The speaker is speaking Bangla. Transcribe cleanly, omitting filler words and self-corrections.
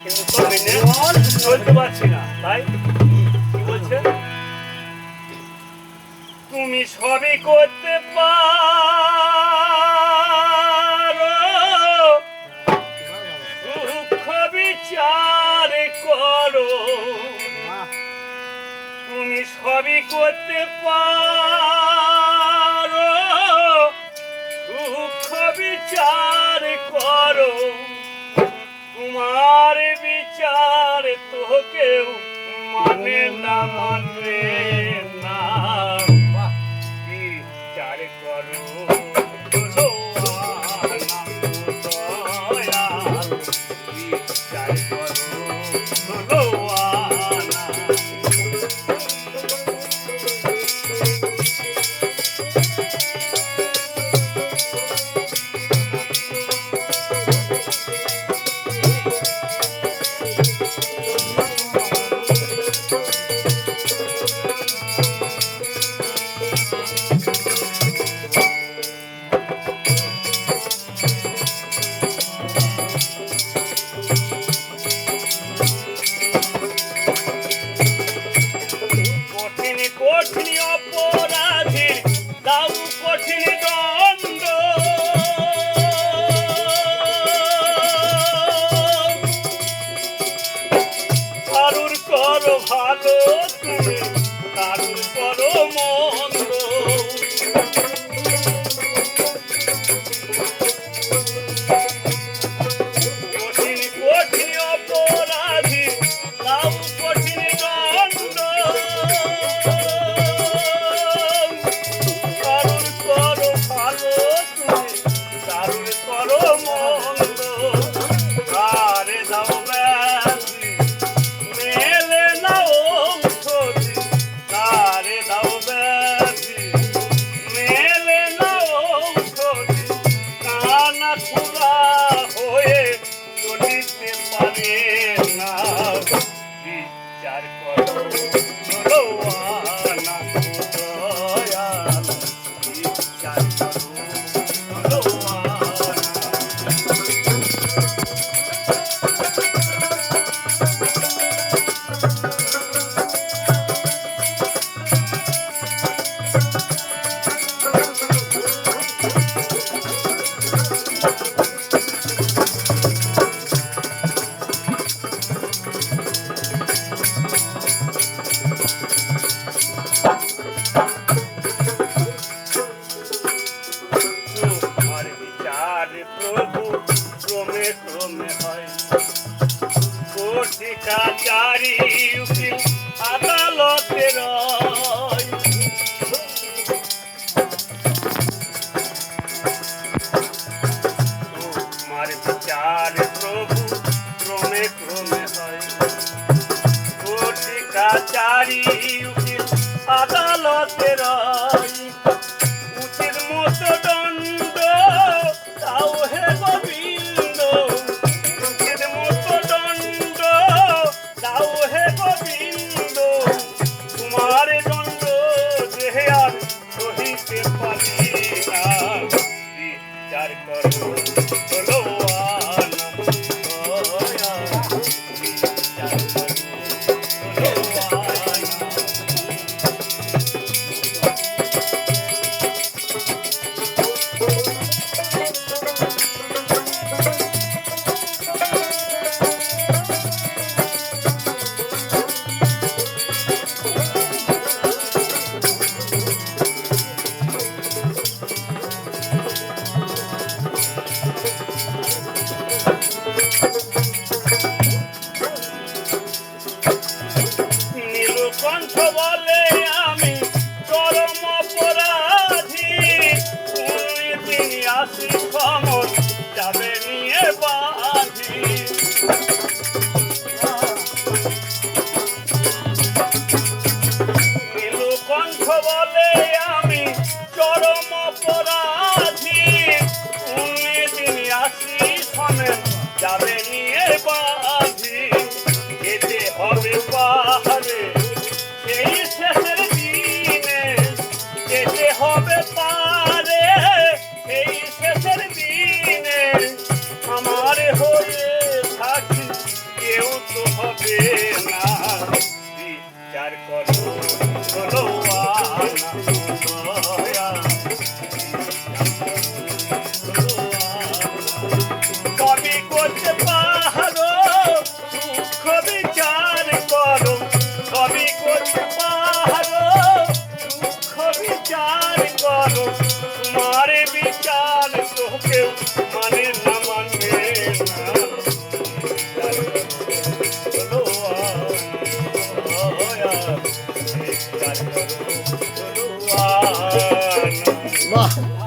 চলতে পারছি না তাই কি বলছেন তুমি সবই করতে পারো দুঃখ বিচার করো তুমি সবই করতে পারো দুঃখ বিচার করো তোমার বিচার তো কেউ মানে না মানবে না বিচার করো বিচার করো কঠিন অপরাধীর দাও কঠিন দণ্ড কারুর করো ভালো তুমি কারুর করো মন্দ কঠিন কঠিন অপরাধীর দাও কঠিন দণ্ড বিচার করো ভগবানা দয়াল বিচার করো প্রভু ক্রমে ক্রমে হয় কোটি কাচারি উকিল আদালতে রয় তোমার বিচার প্রভু ক্রমে ক্রমে হয় কোটি কাচারি উকিল আদালতে রয় উচিত মতো দণ্ড দাও হে গোবিন্দ উচিত মতো দণ্ড দাও হে গোবিন্দ বাহ